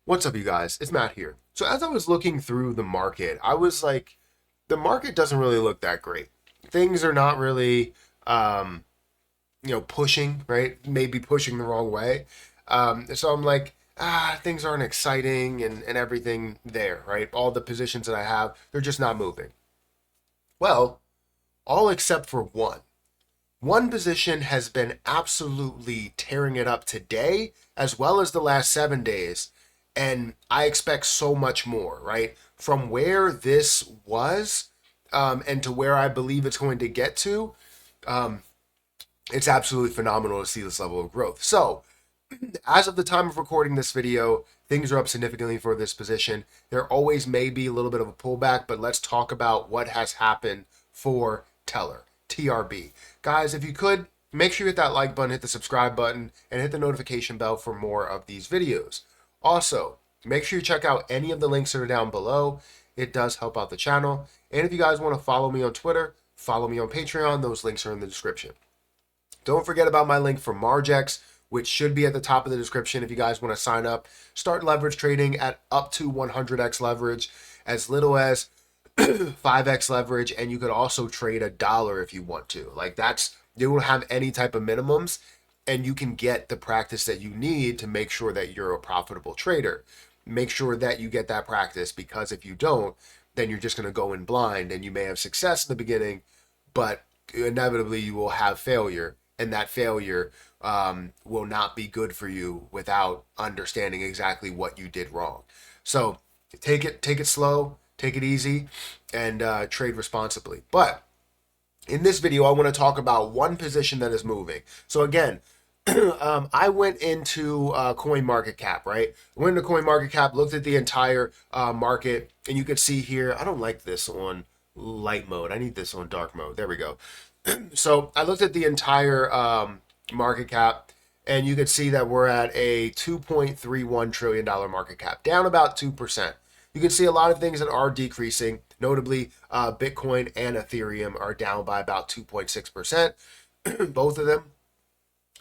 What's up, you guys? It's Matt here. So as I was looking through the market, I was like, the market doesn't really look that great. Things are not really, um, pushing, right? Maybe pushing the wrong way. So I'm like, things aren't exciting and everything there, right? All the positions that I have, they're just not moving. Well, all except for one. One position has been absolutely tearing it up today, as well as the last 7 days. And I expect so much more, right? From where this was and to where I believe it's going to get to, um, it's absolutely phenomenal to see this level of growth. So, as of the time of recording this video, things are up significantly for this position. There always may be a little bit of a pullback, but let's talk about what has happened for Tellor, TRB. Guys, if you could, make sure you hit that like button, hit the subscribe button, and hit the notification bell for more of these videos. Also, make sure you check out any of the links that are down below. It does help out the channel. And if you guys want to follow me on Twitter, follow me on Patreon. Those links are in the description. Don't forget about my link for Margex, which should be at the top of the description if you guys want to sign up. Start leverage trading at up to 100x leverage, as little as 5x leverage, and you could also trade $1 if you want to. Like you don't have any type of minimums, and you can get the practice that you need to make sure that you're a profitable trader. Make sure that you get that practice, because if you don't, then you're just going to go in blind, and you may have success in the beginning, but inevitably you will have failure, and that failure will not be good for you without understanding exactly what you did wrong. So take it slow, take it easy, and trade responsibly. But in this video, I want to talk about one position that is moving. So again, I went into CoinMarketCap, right? I went into CoinMarketCap, looked at the entire market, and you can see here, I don't like this on light mode. I need this on dark mode. There we go. So I looked at the entire market cap, and you can see that we're at a $2.31 trillion market cap, down about 2%. You can see a lot of things that are decreasing. Notably, Bitcoin and Ethereum are down by about 2.6%, both of them.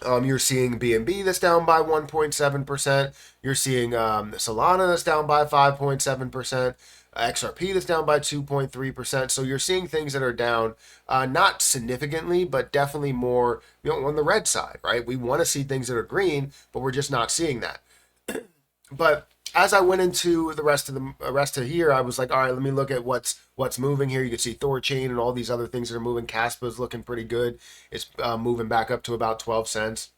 You're seeing BNB that's down by 1.7%. You're seeing Solana that's down by 5.7%. XRP that's down by 2.3%. So you're seeing things that are down, not significantly, but definitely more, on the red side, right? We want to see things that are green, but we're just not seeing that. But as I went into the rest of here, I was like, all right, let me look at what's moving here. You can see Thorchain and all these other things that are moving. Caspa's looking pretty good. It's moving back up to about 12 cents.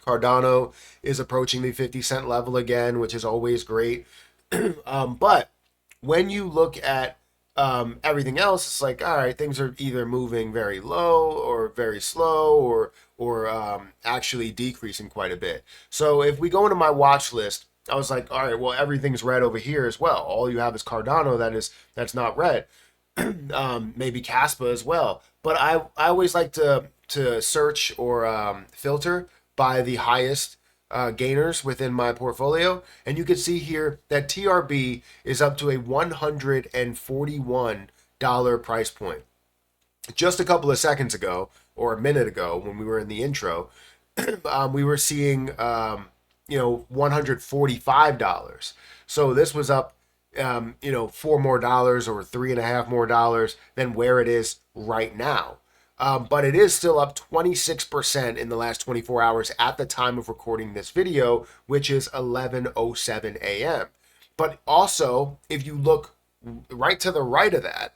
Cardano is approaching the 50-cent level again, which is always great. But when you look at everything else, it's like, all right, things are either moving very low or very slow, or actually decreasing quite a bit. So if we go into my watch list, I was like, all right, well, everything's red over here as well. All you have is Cardano that's not red. Maybe Caspa as well. But I always like to search or filter by the highest gainers within my portfolio, and you can see here that TRB is up to a $141 price point. Just a couple of seconds ago, or a minute ago, when we were in the intro, we were seeing $145. So this was up $4 more or $3.5 more than where it is right now. But it is still up 26% in the last 24 hours at the time of recording this video, which is 11:07 a.m. But also, if you look right to the right of that,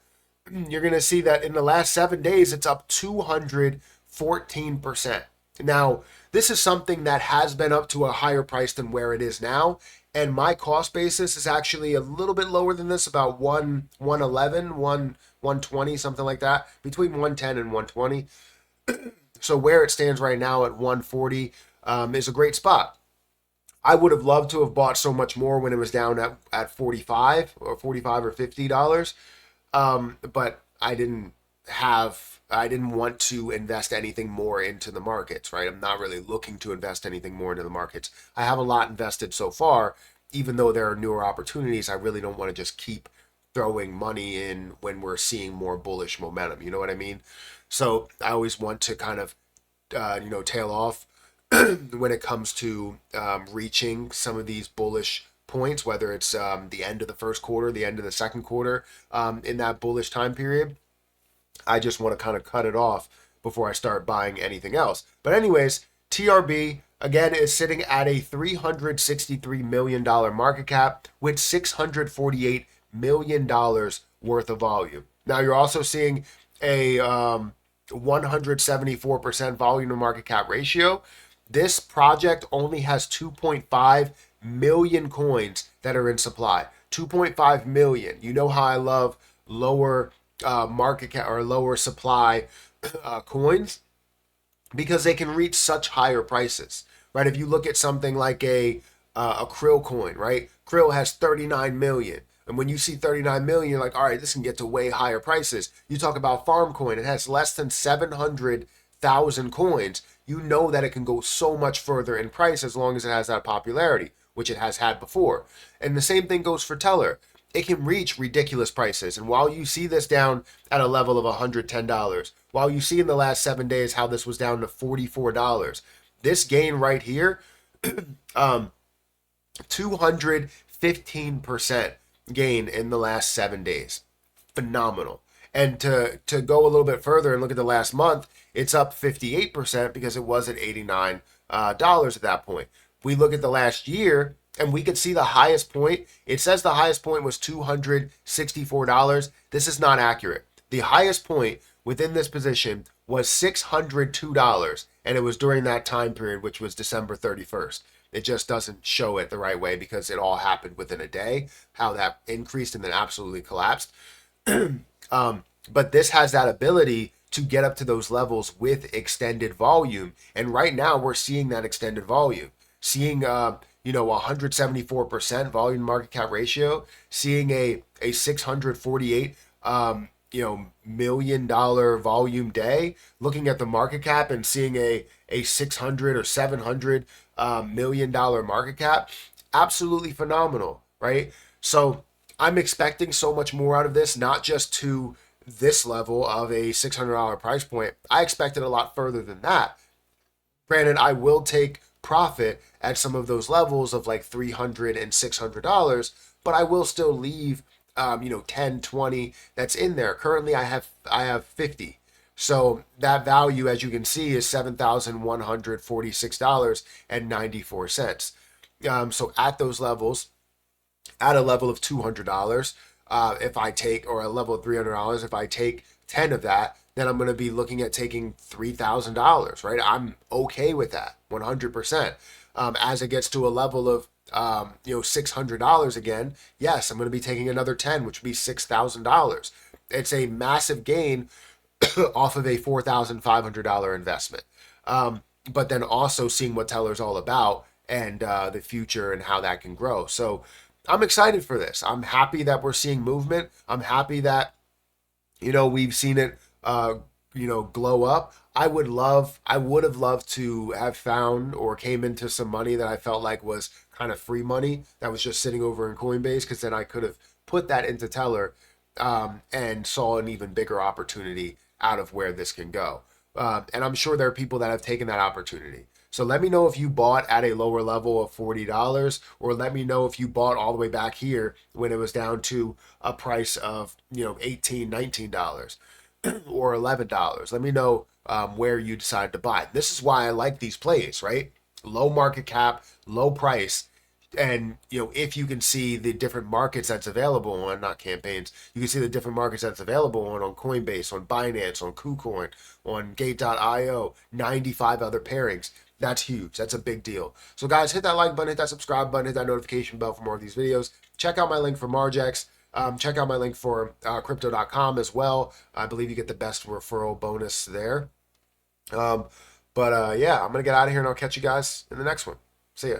you're going to see that in the last 7 days, it's up 214%. Now, this is something that has been up to a higher price than where it is now, and my cost basis is actually a little bit lower than this, about 120, something like that, between 110 and 120. So where it stands right now at 140 is a great spot. I would have loved to have bought so much more when it was down at 45 or $50. But I didn't want to invest anything more into the markets, right? I'm not really looking to invest anything more into the markets. I have a lot invested so far. Even though there are newer opportunities, I really don't want to just keep throwing money in when we're seeing more bullish momentum. You know what I mean? So I always want to kind of, tail off when it comes to reaching some of these bullish points, whether it's the end of the first quarter, the end of the second quarter, in that bullish time period. I just want to kind of cut it off before I start buying anything else. But anyways, TRB again is sitting at a $363 million market cap with $648 million worth of volume. Now you're also seeing a 174% volume to market cap ratio. This project only has 2.5 million coins that are in supply. 2.5 million. You know how I love lower market cap or lower supply coins, because they can reach such higher prices, right? If you look at something like a Krill coin, right? Krill has 39 million. And when you see 39 million, you're like, all right, this can get to way higher prices. You talk about Farm Coin, it has less than 700,000 coins. You know that it can go so much further in price as long as it has that popularity, which it has had before. And the same thing goes for Tellor. It can reach ridiculous prices. And while you see this down at a level of $110, while you see in the last 7 days how this was down to $44, this gain right here, 215% gain in the last 7 days. Phenomenal. And to go a little bit further and look at the last month, it's up 58% because it was at $89 at that point. We look at the last year, and we could see the highest point. It says the highest point was $264. This is not accurate. The highest point within this position was $602, and it was during that time period, which was December 31st. It just doesn't show it the right way because it all happened within a day, how that increased and then absolutely collapsed. But this has that ability to get up to those levels with extended volume. And right now we're seeing that extended volume, seeing 174% volume market cap ratio, seeing a 648 $1 million volume day, looking at the market cap and seeing a 600 or 700 $1 million market cap. Absolutely phenomenal, right? So I'm expecting so much more out of this, not just to this level of a $600 price point. I expected a lot further than that. Granted, I will take profit at some of those levels of like $300 and $600, but I will still leave 10, 20 that's in there. Currently I have 50. So that value, as you can see, is $7,146.94. So at those levels, at a level of $200, if I take, or a level of $300, if I take 10 of that, then I'm going to be looking at taking $3,000, right? I'm okay with that, 100%. As it gets to a level of $600 again, yes, I'm going to be taking another 10, which would be $6,000. It's a massive gain off of a $4,500 investment. But then also seeing what Tellor's all about and the future and how that can grow. So I'm excited for this. I'm happy that we're seeing movement. I'm happy that, we've seen it, glow up. I would have loved to have found or came into some money that I felt like was kind of free money that was just sitting over in Coinbase, because then I could have put that into Tellor and saw an even bigger opportunity out of where this can go. And I'm sure there are people that have taken that opportunity. So let me know if you bought at a lower level of $40, or let me know if you bought all the way back here when it was down to a price of, $18, $19 or $11. Let me know where you decided to buy. This is why I like these plays, right? Low market cap, low price. And, if you can see the different markets that's available on, not campaigns, you can see the different markets that's available on Coinbase, on Binance, on KuCoin, on Gate.io, 95 other pairings. That's huge. That's a big deal. So guys, hit that like button, hit that subscribe button, hit that notification bell for more of these videos. Check out my link for Margex. Check out my link for crypto.com as well. I believe you get the best referral bonus there. Yeah, I'm going to get out of here and I'll catch you guys in the next one. See ya.